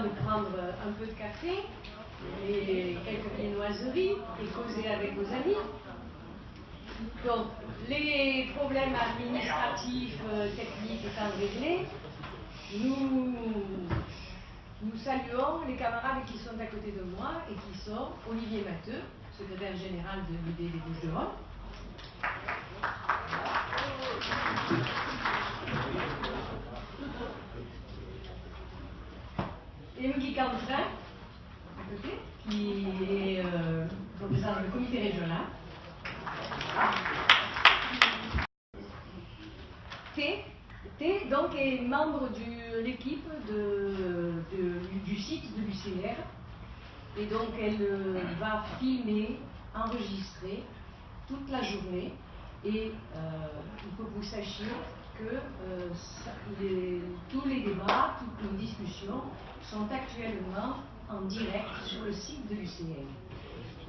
temps de prendre un peu de café et quelques viennoiseries et causer avec vos amis. Donc, les problèmes administratifs, techniques étant réglés, nous saluons les camarades qui sont à côté de moi et qui sont Olivier Matteux, secrétaire général de l'UD des Bouches-du-Rhône. Et Guy Canfrin, à côté, qui est représentant le comité régional. T donc est membre de l'équipe du site de l'UCR et donc elle va filmer, enregistrer toute la journée et il faut que vous sachiez que tous les débats, toutes nos discussions sont actuellement en direct sur le site de l'UCR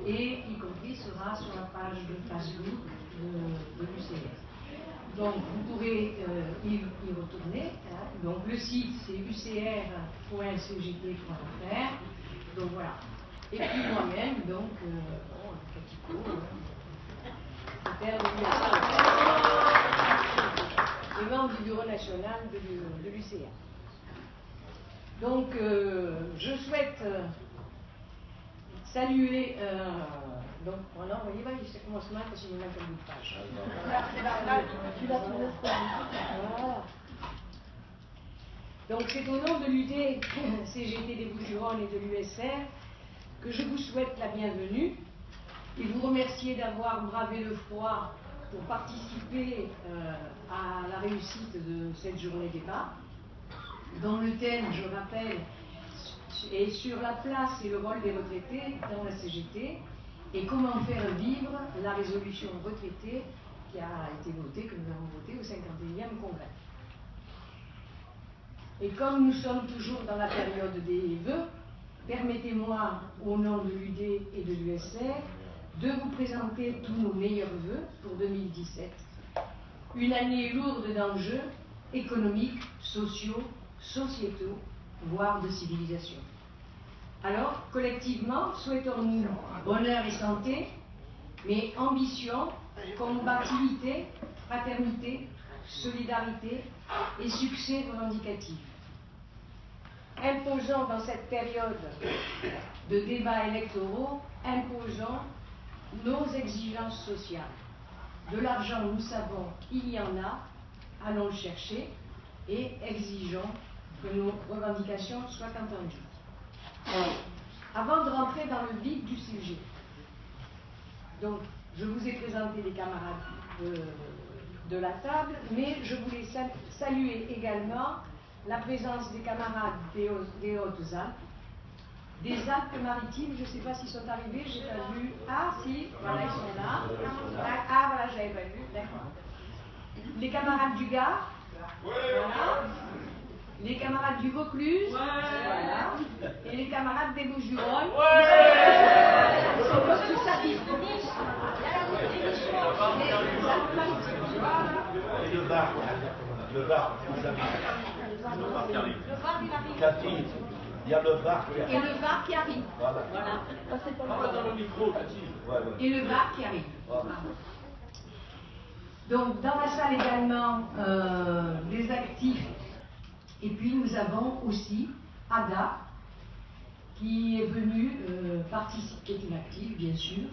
et y compris sera sur la page de Facebook de l'UCR. Donc vous pourrez y retourner. Hein. Donc le site c'est ucr.cgt.fr. Donc voilà. Et puis moi-même, donc Catiko, et membre du bureau national de l'UCR. Donc je souhaite saluer. Donc voilà, vous voyez, ça commence mal parce qu'il me manque un bout de page. Tu vas trouver voilà. Donc c'est au nom de l'UD, CGT des Bouches-du-Rhône et de l'USR que je vous souhaite la bienvenue et vous remercier d'avoir bravé le froid pour participer à la réussite de cette journée débat, dont le thème, je rappelle, est sur la place et le rôle des retraités dans la CGT et comment faire vivre la résolution retraitée qui a été votée, que nous avons votée au 51e congrès. Et comme nous sommes toujours dans la période des vœux, permettez-moi, au nom de l'UD et de l'USR, de vous présenter tous nos meilleurs vœux pour 2017. Une année lourde d'enjeux économiques, sociaux, sociétaux, voire de civilisation. Alors, collectivement, souhaitons-nous bonheur et santé, mais ambition, combativité, fraternité, solidarité et succès revendicatif. Imposons dans cette période de débats électoraux, imposons nos exigences sociales. De l'argent, nous savons qu'il y en a, allons le chercher et exigeons que nos revendications soient entendues. Avant de rentrer dans le vif du sujet, donc je vous ai présenté les camarades de la table, mais je voulais saluer également la présence des camarades des Hautes-Alpes, des Alpes-Maritimes, je ne sais pas s'ils sont arrivés, j'ai pas vu. Ah si, voilà, ils sont là. Ah voilà, je l'avais pas vu, d'accord. Les camarades du Gard, voilà. Les camarades du Vaucluse, voilà. Et les camarades des Bouches-du-Rhône. Ils sont tous à disposition. Et le bar qui arrive. Cathy, il y a le bar qui arrive. Et le bar qui arrive. Voilà. Dans le micro, Cathy. Et le bar qui arrive. Voilà. Donc, dans la salle également, des actifs. Et puis, nous avons aussi Ada, qui est venue participer, qui est une active, bien sûr,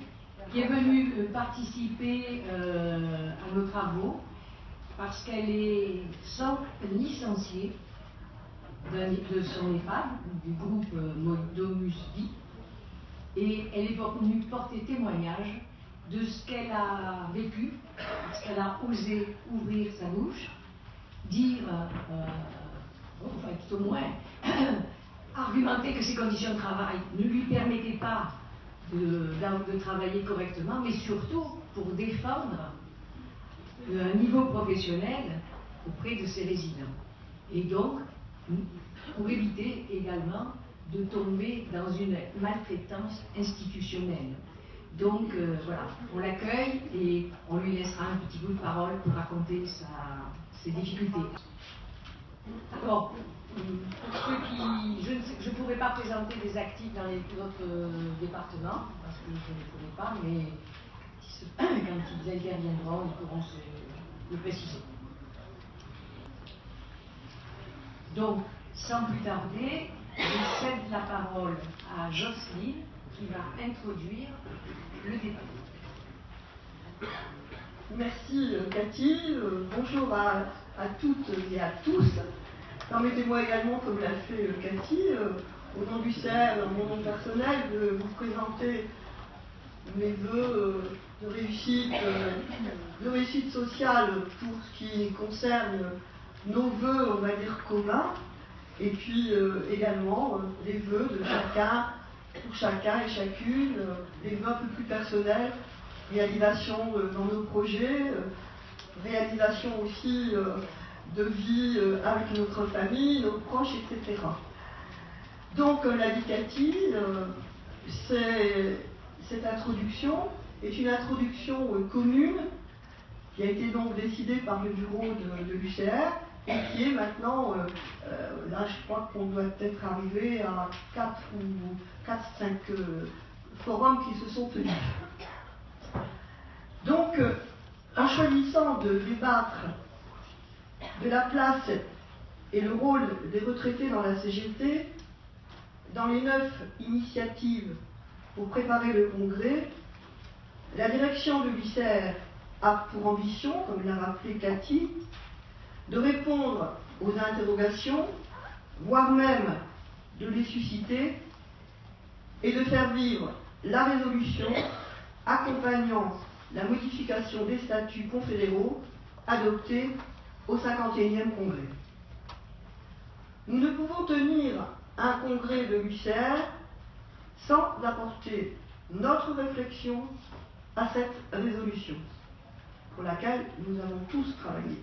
qui est venue participer à nos travaux, parce qu'elle est licenciée de son EHPAD, du groupe Modomus Vie, et elle est venue porter témoignage de ce qu'elle a vécu, parce qu'elle a osé ouvrir sa bouche, dire, enfin tout au moins, argumenter que ses conditions de travail ne lui permettaient pas de travailler correctement, mais surtout pour défendre un niveau professionnel auprès de ses résidents. Et donc, pour éviter également de tomber dans une maltraitance institutionnelle. Donc voilà, on l'accueille et on lui laissera un petit bout de parole pour raconter ses difficultés. Alors, pour ceux qui... je pourrais pouvais pas présenter des actifs dans les autres départements, parce que je ne les connais pas, mais quand ils interviendront, ils pourront le préciser. Donc, sans plus tarder, je cède la parole à Jocelyne qui va introduire le débat. Merci Cathy, bonjour à toutes et à tous. Permettez-moi également, comme l'a fait Cathy, au nom du CER, dans mon nom personnel, de vous présenter mes vœux de réussite sociale pour ce qui concerne nos vœux, on va dire, communs, et puis également les vœux de chacun, pour chacun et chacune, des vœux un peu plus personnels, réalisation dans nos projets, réalisation aussi de vie avec notre famille, nos proches, etc. Donc, comme l'a dit Cathy, cette introduction est une introduction commune qui a été donc décidée par le bureau de l'UCR et qui est maintenant, là je crois qu'on doit peut-être arriver à 4-5 forums qui se sont tenus. Donc, en choisissant de débattre de la place et le rôle des retraités dans la CGT, dans les 9 initiatives pour préparer le congrès, la direction de l'UCR a pour ambition, comme l'a rappelé Cathy, de répondre aux interrogations, voire même de les susciter, et de faire vivre la résolution accompagnant la modification des statuts confédéraux adoptés au 51e congrès. Nous ne pouvons tenir un congrès de l'UCR sans apporter notre réflexion à cette résolution, pour laquelle nous avons tous travaillé.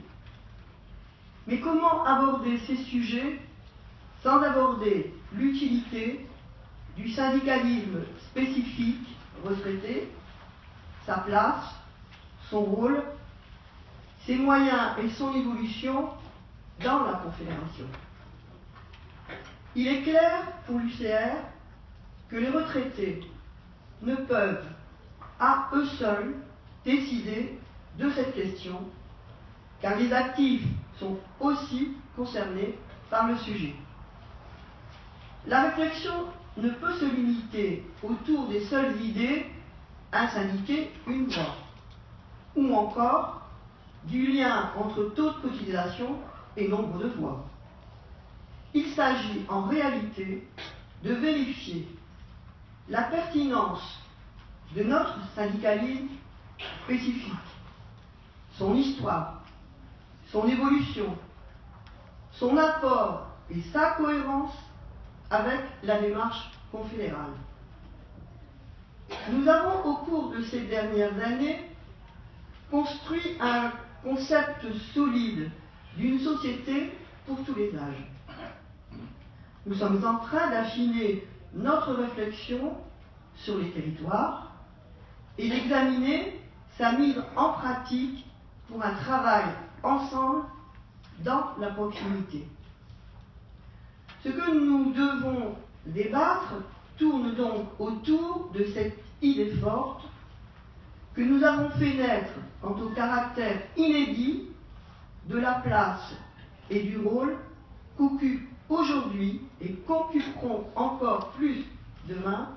Mais comment aborder ces sujets sans aborder l'utilité du syndicalisme spécifique retraité, sa place, son rôle, ses moyens et son évolution dans la Confédération? Il est clair pour l'UCR que les retraités ne peuvent à eux seuls décider de cette question, car les actifs sont aussi concernés par le sujet. La réflexion ne peut se limiter autour des seules idées un syndiqué, une voix, ou encore du lien entre taux de cotisation et nombre de voix. Il s'agit en réalité de vérifier la pertinence de notre syndicalisme spécifique, son histoire, son évolution, son apport et sa cohérence avec la démarche confédérale. Nous avons, au cours de ces dernières années, construit un concept solide d'une société pour tous les âges. Nous sommes en train d'affiner notre réflexion sur les territoires et d'examiner sa mise en pratique pour un travail ensemble dans la proximité. Ce que nous devons débattre tourne donc autour de cette idée forte que nous avons fait naître quant au caractère inédit de la place et du rôle qu'occupent aujourd'hui et qu'occuperont encore plus demain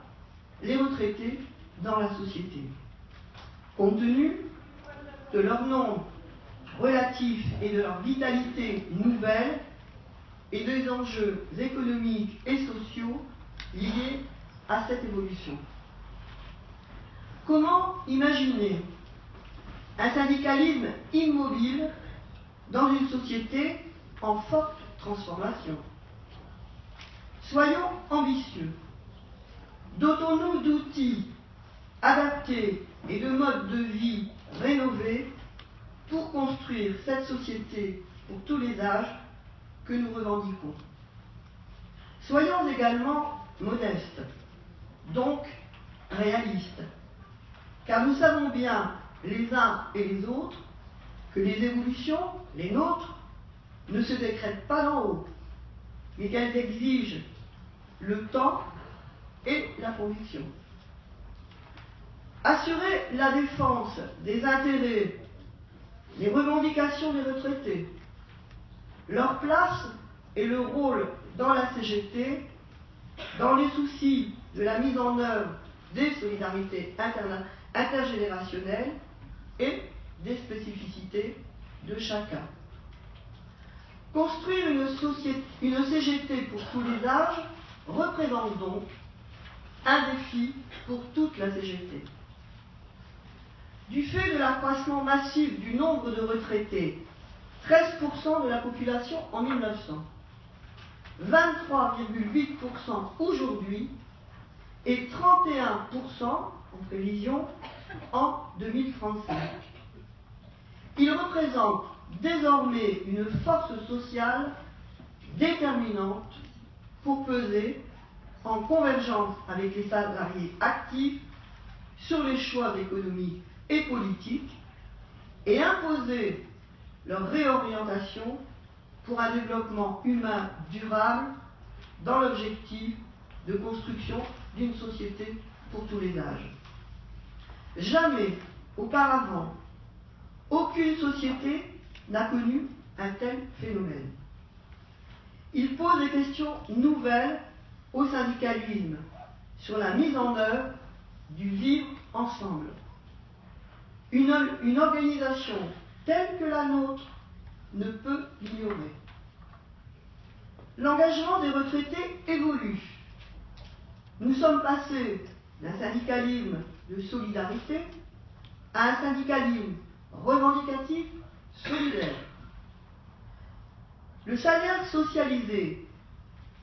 les retraités dans la société. Compte tenu de leur nombre relatif et de leur vitalité nouvelle et des enjeux économiques et sociaux liés à cette évolution. Comment imaginer un syndicalisme immobile dans une société en forte transformation? Soyons ambitieux. Dotons-nous d'outils adaptés et de modes de vie rénovés pour construire cette société pour tous les âges que nous revendiquons. Soyons également modestes, donc réalistes, car nous savons bien, les uns et les autres, que les évolutions, les nôtres, ne se décrètent pas d'en haut, mais qu'elles exigent le temps et la conviction. Assurer la défense des intérêts, les revendications des retraités, leur place et le rôle dans la CGT, dans les soucis de la mise en œuvre des solidarités intergénérationnelles et des spécificités de chacun. Construire une CGT pour tous les âges représente donc un défi pour toute la CGT. Du fait de l'accroissement massif du nombre de retraités, 13% de la population en 1900, 23,8% aujourd'hui et 31% en prévision en 2035. Il représente désormais une force sociale déterminante pour peser en convergence avec les salariés actifs sur les choix économiques et politiques et imposer leur réorientation pour un développement humain durable dans l'objectif de construction d'une société pour tous les âges. Jamais auparavant, aucune société n'a connu un tel phénomène. Il pose des questions nouvelles au syndicalisme sur la mise en œuvre du vivre ensemble. Une organisation telle que la nôtre ne peut l'ignorer. L'engagement des retraités évolue. Nous sommes passés d'un syndicalisme de solidarité à un syndicalisme revendicatif solidaire. Le salaire socialisé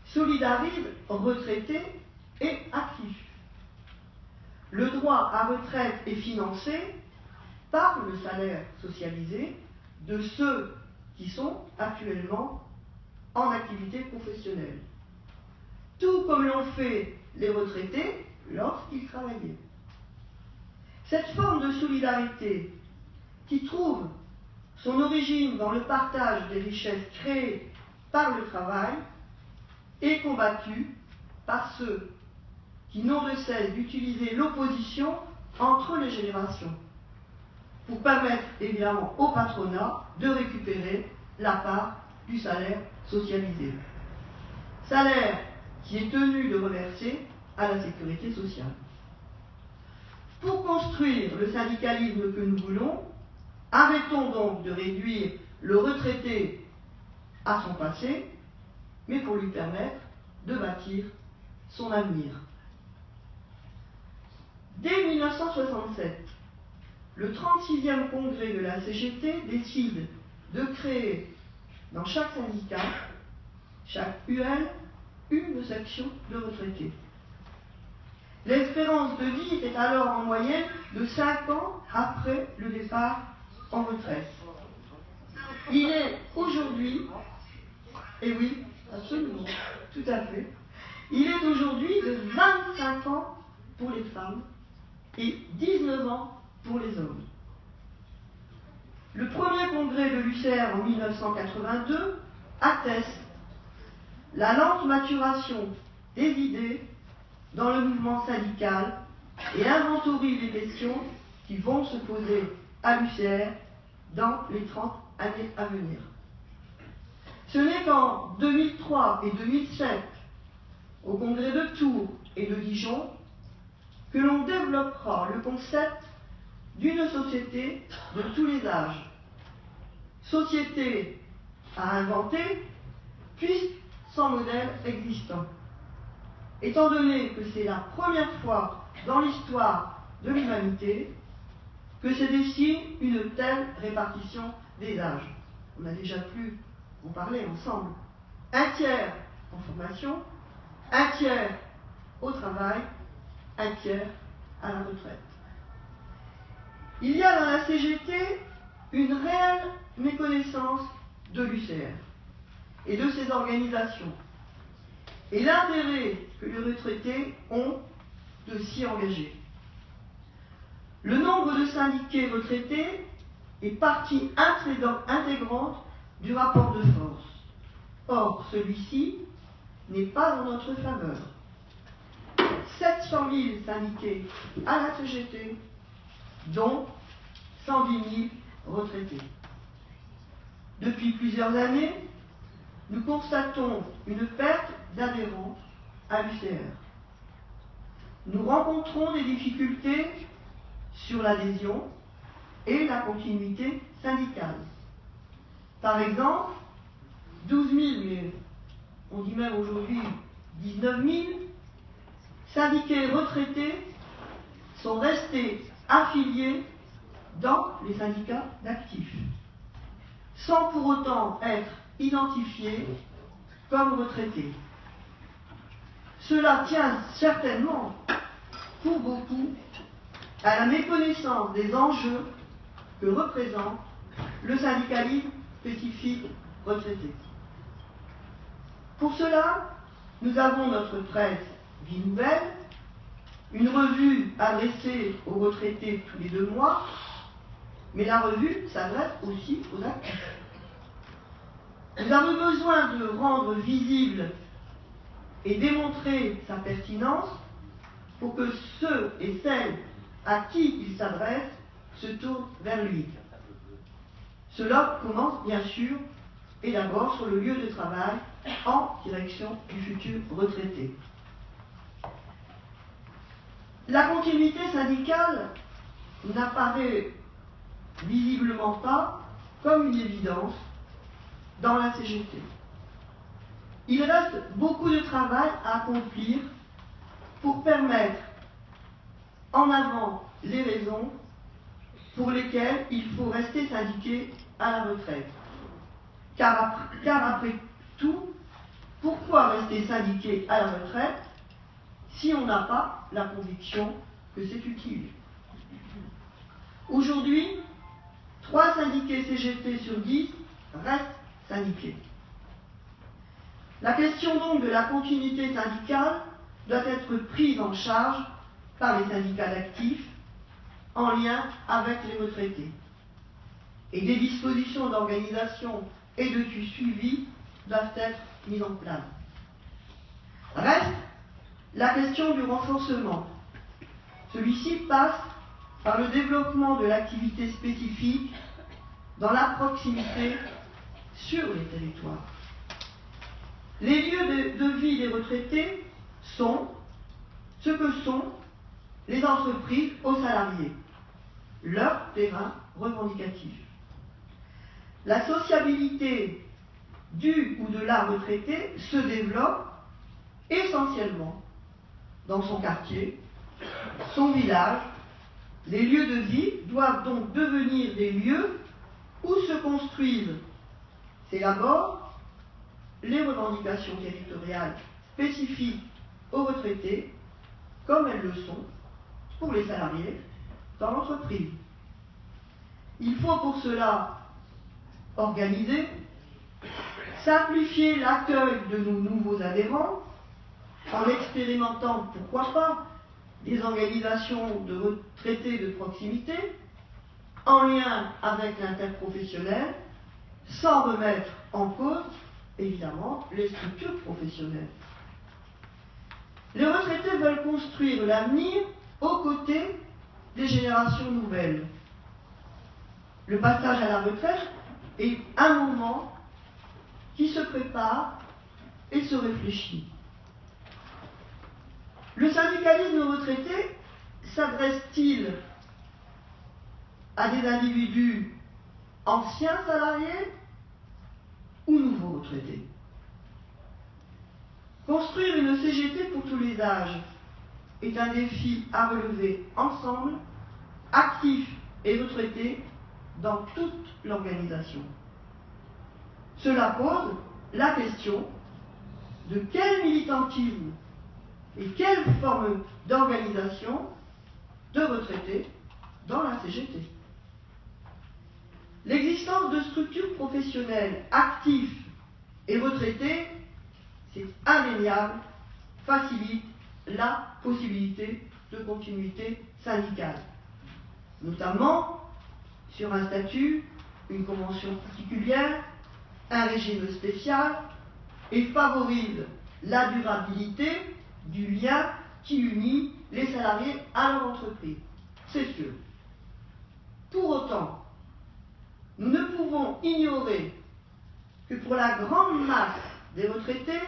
solidarise retraités et actifs. Le droit à retraite est financé par le salaire socialisé de ceux qui sont actuellement en activité professionnelle, tout comme l'ont fait les retraités lorsqu'ils travaillaient. Cette forme de solidarité, qui trouve son origine dans le partage des richesses créées par le travail, est combattue par ceux qui n'ont de cesse d'utiliser l'opposition entre les générations pour permettre évidemment au patronat de récupérer la part du salaire socialisé. Salaire qui est tenu de reverser à la sécurité sociale. Pour construire le syndicalisme que nous voulons, arrêtons donc de réduire le retraité à son passé, mais pour lui permettre de bâtir son avenir. Dès 1967, le 36e congrès de la CGT décide de créer dans chaque syndicat, chaque UL, une section de retraités. L'espérance de vie était alors en moyenne de 5 ans après le départ en retraite. Il est aujourd'hui, et oui, absolument, tout à fait, il est aujourd'hui de 25 ans pour les femmes et 19 ans pour les hommes. Le premier congrès de l'UCR en 1982 atteste la lente maturation des idées dans le mouvement syndical et inventorie les questions qui vont se poser à l'UCR dans les 30 années à venir. Ce n'est qu'en 2003 et 2007, au congrès de Tours et de Dijon, que l'on développera le concept d'une société de tous les âges. Société à inventer, puis sans modèle existant. Étant donné que c'est la première fois dans l'histoire de l'humanité que se dessine une telle répartition des âges. On a déjà pu en parler ensemble. Un tiers en formation, un tiers au travail, un tiers à la retraite. Il y a dans la CGT une réelle méconnaissance de l'UCR et de ses organisations, et l'intérêt que les retraités ont de s'y engager. Le nombre de syndiqués retraités est partie intégrante du rapport de force. Or, celui-ci n'est pas en notre faveur. 700 000 syndiqués à la CGT, dont 110 000 retraités. Depuis plusieurs années, nous constatons une perte d'adhérents à l'UCR. Nous rencontrons des difficultés sur l'adhésion et la continuité syndicale. Par exemple, 12 000, mais on dit même aujourd'hui 19 000, syndiqués retraités sont restés affiliés dans les syndicats d'actifs, sans pour autant être identifiés comme retraités. Cela tient certainement, pour beaucoup, à la méconnaissance des enjeux que représente le syndicalisme spécifique retraité. Pour cela, nous avons notre presse Vie Nouvelle, une revue adressée aux retraités tous les 2 mois, mais la revue s'adresse aussi aux actifs. Nous avons besoin de rendre visible et démontrer sa pertinence pour que ceux et celles à qui il s'adresse se tournent vers lui. Cela commence bien sûr et d'abord sur le lieu de travail en direction du futur retraité. La continuité syndicale n'apparaît visiblement pas comme une évidence dans la CGT. Il reste beaucoup de travail à accomplir pour permettre en avant les raisons pour lesquelles il faut rester syndiqué à la retraite. Car après tout, pourquoi rester syndiqué à la retraite si on n'a pas la conviction que c'est utile? Aujourd'hui, 3 syndiqués CGT sur 10 restent syndiqués. La question donc de la continuité syndicale doit être prise en charge par les syndicats d'actifs en lien avec les retraités. Et des dispositions d'organisation et de suivi doivent être mises en place. Reste la question du renforcement. Celui-ci passe par le développement de l'activité spécifique dans la proximité sur les territoires. Les lieux de vie des retraités sont ce que sont les entreprises aux salariés, leur terrain revendicatif. La sociabilité du ou de la retraité se développe essentiellement dans son quartier, son village. Les lieux de vie doivent donc devenir des lieux où se construisent, s'élaborent les revendications territoriales spécifiques aux retraités, comme elles le sont pour les salariés dans l'entreprise. Il faut pour cela organiser, simplifier l'accueil de nos nouveaux adhérents en expérimentant, pourquoi pas, des organisations de retraités de proximité en lien avec l'interprofessionnel, sans remettre en cause, évidemment, les structures professionnelles. Les retraités veulent construire l'avenir aux côtés des générations nouvelles. Le passage à la retraite est un moment qui se prépare et se réfléchit. Le syndicalisme retraité s'adresse-t-il à des individus anciens salariés ou nouveaux retraités? Construire une CGT pour tous les âges est un défi à relever ensemble, actifs et retraités, dans toute l'organisation. Cela pose la question de quel militantisme et quelle forme d'organisation de retraités dans la CGT. L'existence de structures professionnelles actives et retraitées, c'est indéniable, facilite la possibilité de continuité syndicale, notamment sur un statut, une convention particulière, un régime spécial, et favorise la durabilité du lien qui unit les salariés à leur entreprise. C'est sûr. Pour autant, nous ne pouvons ignorer que pour la grande masse des retraités,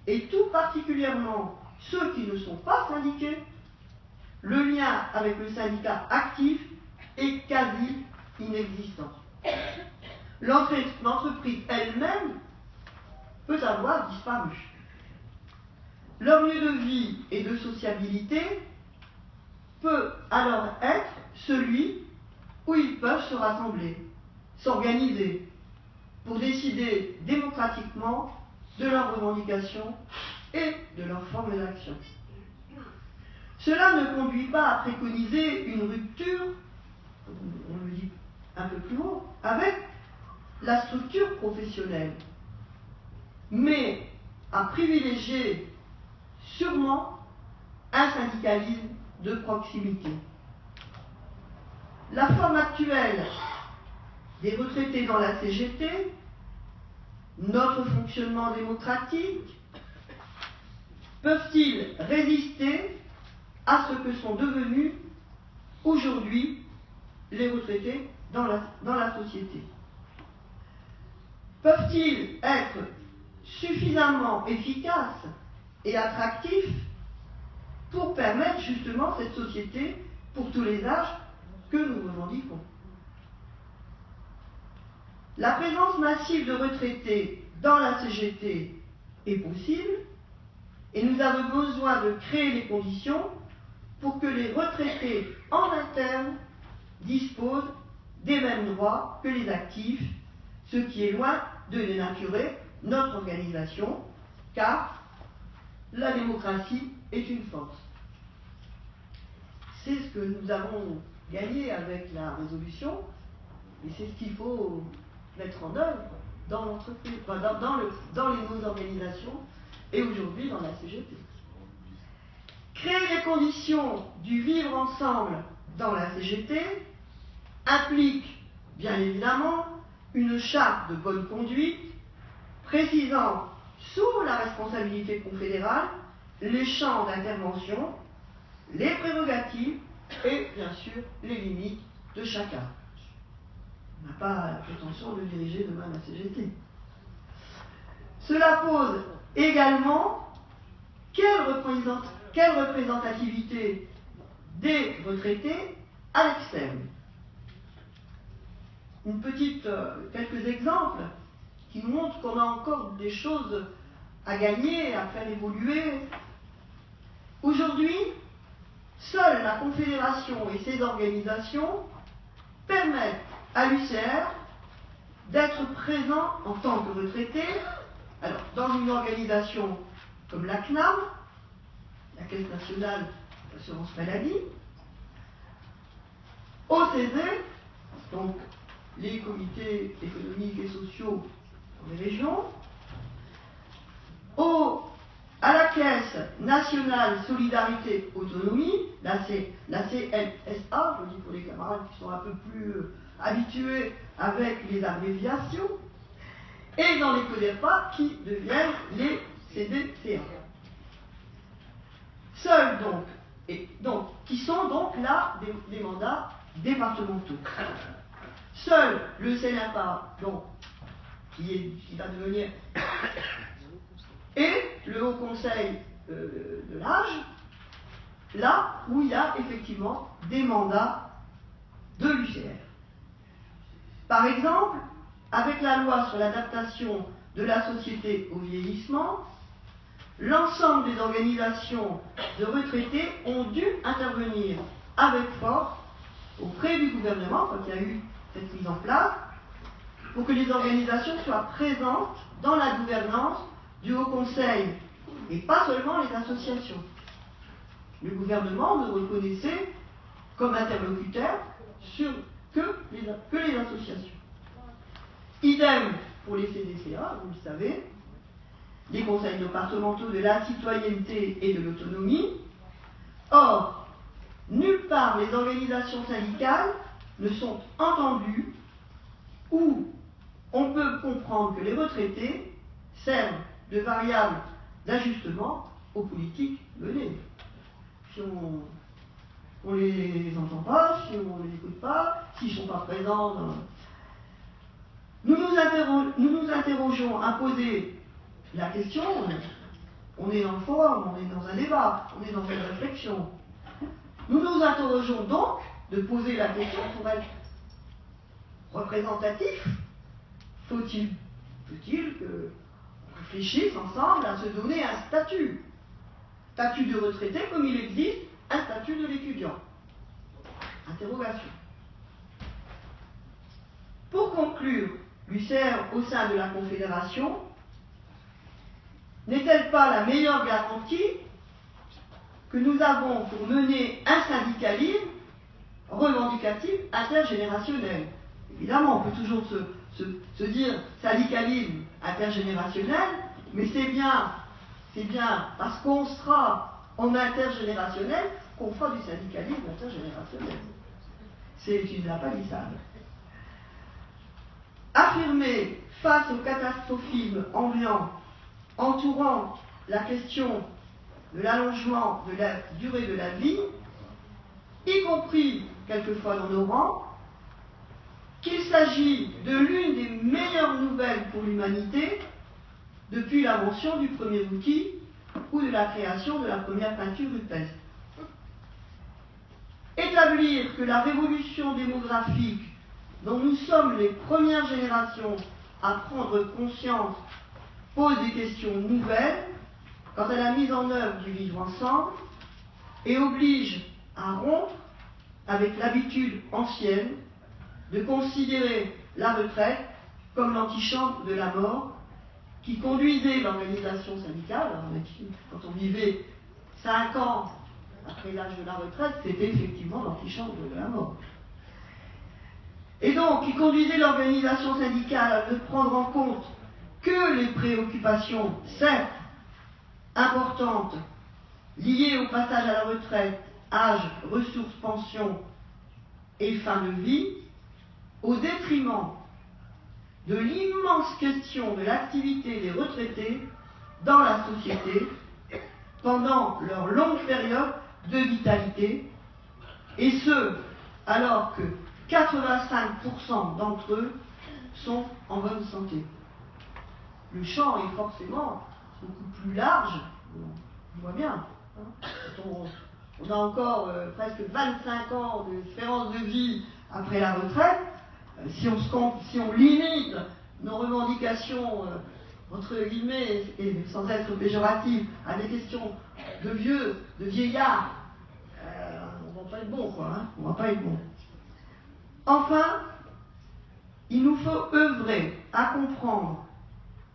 et tout particulièrement ceux qui ne sont pas syndiqués, le lien avec le syndicat actif est quasi inexistant. L'entreprise elle-même peut avoir disparu. Leur lieu de vie et de sociabilité peut alors être celui où ils peuvent se rassembler, s'organiser, pour décider démocratiquement de leurs revendications et de leurs formes d'action. Cela ne conduit pas à préconiser une rupture, on le dit un peu plus haut, avec la structure professionnelle, mais à privilégier sûrement un syndicalisme de proximité. La forme actuelle des retraités dans la CGT, notre fonctionnement démocratique, peuvent-ils résister à ce que sont devenus aujourd'hui les retraités dans la société? Peuvent-ils être suffisamment efficaces et attractifs pour permettre justement cette société pour tous les âges que nous revendiquons? La présence massive de retraités dans la CGT est possible et nous avons besoin de créer les conditions pour que les retraités en interne disposent des mêmes droits que les actifs, ce qui est loin de dénaturer notre organisation, car la démocratie est une force. C'est ce que nous avons gagné avec la résolution, et c'est ce qu'il faut mettre en œuvre dans l'entreprise, enfin, dans nos organisations et aujourd'hui dans la CGT. Créer les conditions du vivre ensemble dans la CGT implique bien évidemment une charte de bonne conduite précisant sous la responsabilité confédérale les champs d'intervention, les prérogatives et bien sûr les limites de chacun. On n'a pas la prétention de diriger demain la CGT. Cela pose également quelle représentativité des retraités à l'externe. Quelques exemples qui nous montrent qu'on a encore des choses à gagner, à faire évoluer. Aujourd'hui, seule la Confédération et ses organisations permettent à l'UCR d'être présent en tant que retraité, alors dans une organisation comme la CNAM, la Caisse nationale d'assurance maladie, OCD, donc les comités économiques et sociaux dans les régions, à la Caisse nationale solidarité autonomie, la CLSA, je dis pour les camarades qui sont un peu plus habitués avec les abréviations, et dans les CODERPA qui deviennent les CDCA. Seuls donc, qui sont donc là des mandats départementaux. Seul le CNAPA, donc, qui va devenir, et le Haut Conseil de l'âge, là où il y a effectivement des mandats de l'UCR. Par exemple, avec la loi sur l'adaptation de la société au vieillissement, l'ensemble des organisations de retraités ont dû intervenir avec force auprès du gouvernement, quand il y a eu cette mise en place, pour que les organisations soient présentes dans la gouvernance du Haut Conseil, et pas seulement les associations. Le gouvernement ne reconnaissait comme interlocuteur que les associations. Idem pour les CDCA, vous le savez, les conseils départementaux de la citoyenneté et de l'autonomie. Or, nulle part les organisations syndicales ne sont entendues où on peut comprendre que les retraités servent de variable d'ajustement aux politiques menées. Si on ne les entend pas, si on ne les écoute pas, s'ils ne sont pas présents Nous nous interrogeons à poser la question, on est dans le forum, on est dans un débat, on est dans une réflexion. Nous nous interrogeons donc de poser la question pour être représentatif. Faut-il que on réfléchisse ensemble à se donner un statut de retraité comme il existe un statut de l'étudiant? Interrogation. Pour conclure, l'UCR au sein de la Confédération n'est-elle pas la meilleure garantie que nous avons pour mener un syndicalisme revendicatif intergénérationnel? Évidemment, on peut toujours se dire syndicalisme intergénérationnel, mais c'est bien parce qu'on sera en intergénérationnel qu'on fera du syndicalisme intergénérationnel. C'est une lapalissade. Affirmer face au catastrophisme ambiant entourant la question de l'allongement de la durée de la vie, y compris quelquefois dans nos rangs, qu'il s'agit de l'une des meilleures nouvelles pour l'humanité depuis l'invention du premier outil ou de la création de la première peinture rupestre. Établir que la révolution démographique dont nous sommes les premières générations à prendre conscience pose des questions nouvelles quant à la mise en œuvre du vivre ensemble et oblige à rompre avec l'habitude ancienne de considérer la retraite comme l'antichambre de la mort qui conduisait l'organisation syndicale. Quand on vivait 5 ans après l'âge de la retraite, c'était effectivement l'antichambre de la mort. Et donc, qui conduisait l'organisation syndicale à ne prendre en compte que les préoccupations, certes importantes, liées au passage à la retraite, âge, ressources, pension et fin de vie, au détriment de l'immense question de l'activité des retraités dans la société pendant leur longue période de vitalité, et ce, alors que 85% d'entre eux sont en bonne santé. Le champ est forcément beaucoup plus large, on voit bien. On a encore presque 25 ans d'espérance de vie après la retraite. Si on limite nos revendications, entre guillemets, et sans être péjoratif, à des questions de vieillards, on va pas être bon, quoi. On va pas être bon. Enfin, il nous faut œuvrer à comprendre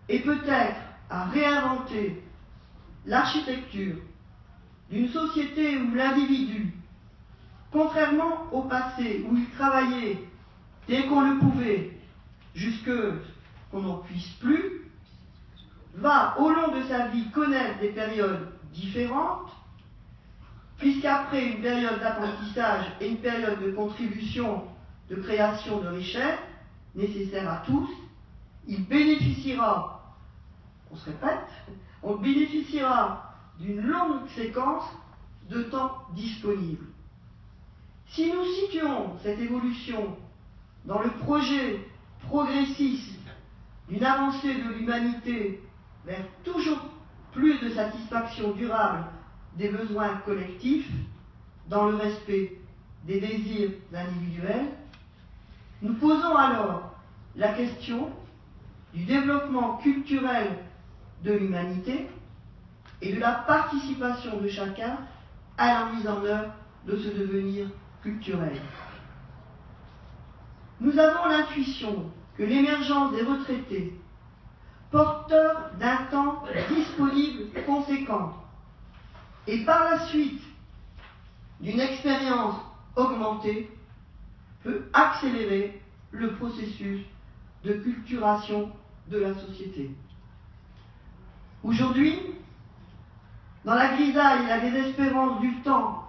et peut-être à réinventer l'architecture d'une société où l'individu, contrairement au passé où il travaillait dès qu'on le pouvait, jusque qu'on n'en puisse plus, va au long de sa vie connaître des périodes différentes, puisqu'après une période d'apprentissage et une période de contribution, de création de richesse, nécessaire à tous, il bénéficiera, on se répète, on bénéficiera d'une longue séquence de temps disponible. Si nous situons cette évolution dans le projet progressiste d'une avancée de l'humanité vers toujours plus de satisfaction durable des besoins collectifs, dans le respect des désirs individuels, nous posons alors la question du développement culturel de l'humanité et de la participation de chacun à la mise en œuvre de ce devenir culturel. Nous avons l'intuition que l'émergence des retraités, porteurs d'un temps disponible conséquent, et par la suite d'une expérience augmentée, peut accélérer le processus de culturation de la société. Aujourd'hui, dans la grisaille et la désespérance du temps,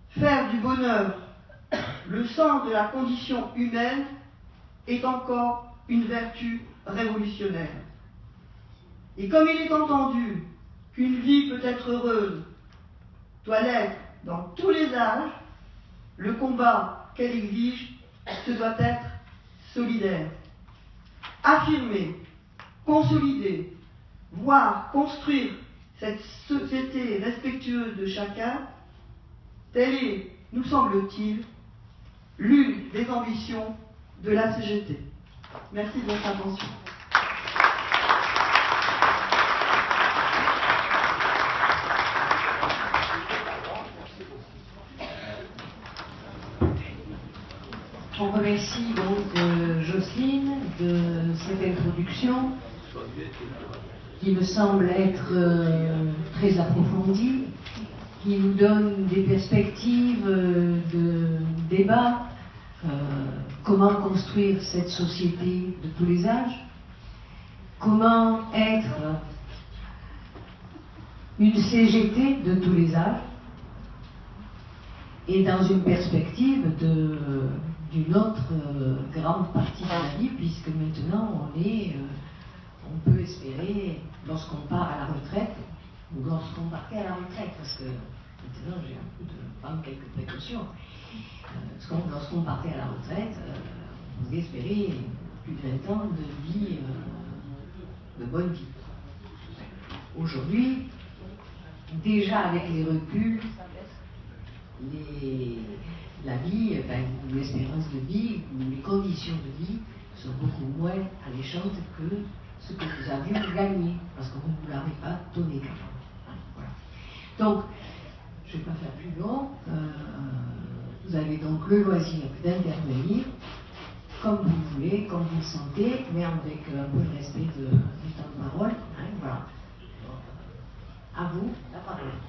faire du bonheur le sens de la condition humaine est encore une vertu révolutionnaire. Et comme il est entendu qu'une vie peut être heureuse doit l'être dans tous les âges, le combat qu'elle exige se doit être solidaire. Affirmer, consolider, voire construire cette société respectueuse de chacun, telle est, nous semble-t-il, l'une des ambitions de la CGT. Merci de votre attention. On remercie donc Jocelyne de cette introduction qui me semble être très approfondie, qui nous donne des perspectives de débat, comment construire cette société de tous les âges, comment être une CGT de tous les âges, et dans une perspective d'une autre grande partie de la vie, puisque maintenant on peut espérer, lorsqu'on part à la retraite, ou lorsqu'on partait à la retraite, parce que maintenant j'ai un peu de prendre quelques précautions, lorsqu'on partait à la retraite, on pouvait espérer plus de 20 ans de vie, de bonne vie. Aujourd'hui, déjà avec les reculs, la vie, l'espérance de vie, ou les conditions de vie sont beaucoup moins alléchantes que ce que nous avions gagné, parce qu'on ne nous l'avait pas donné. Voilà. Donc, je ne vais pas faire plus long. Vous avez donc le loisir d'intervenir comme vous voulez, comme vous le sentez, mais avec un peu de respect du temps de parole. Hein, voilà. À vous, la parole.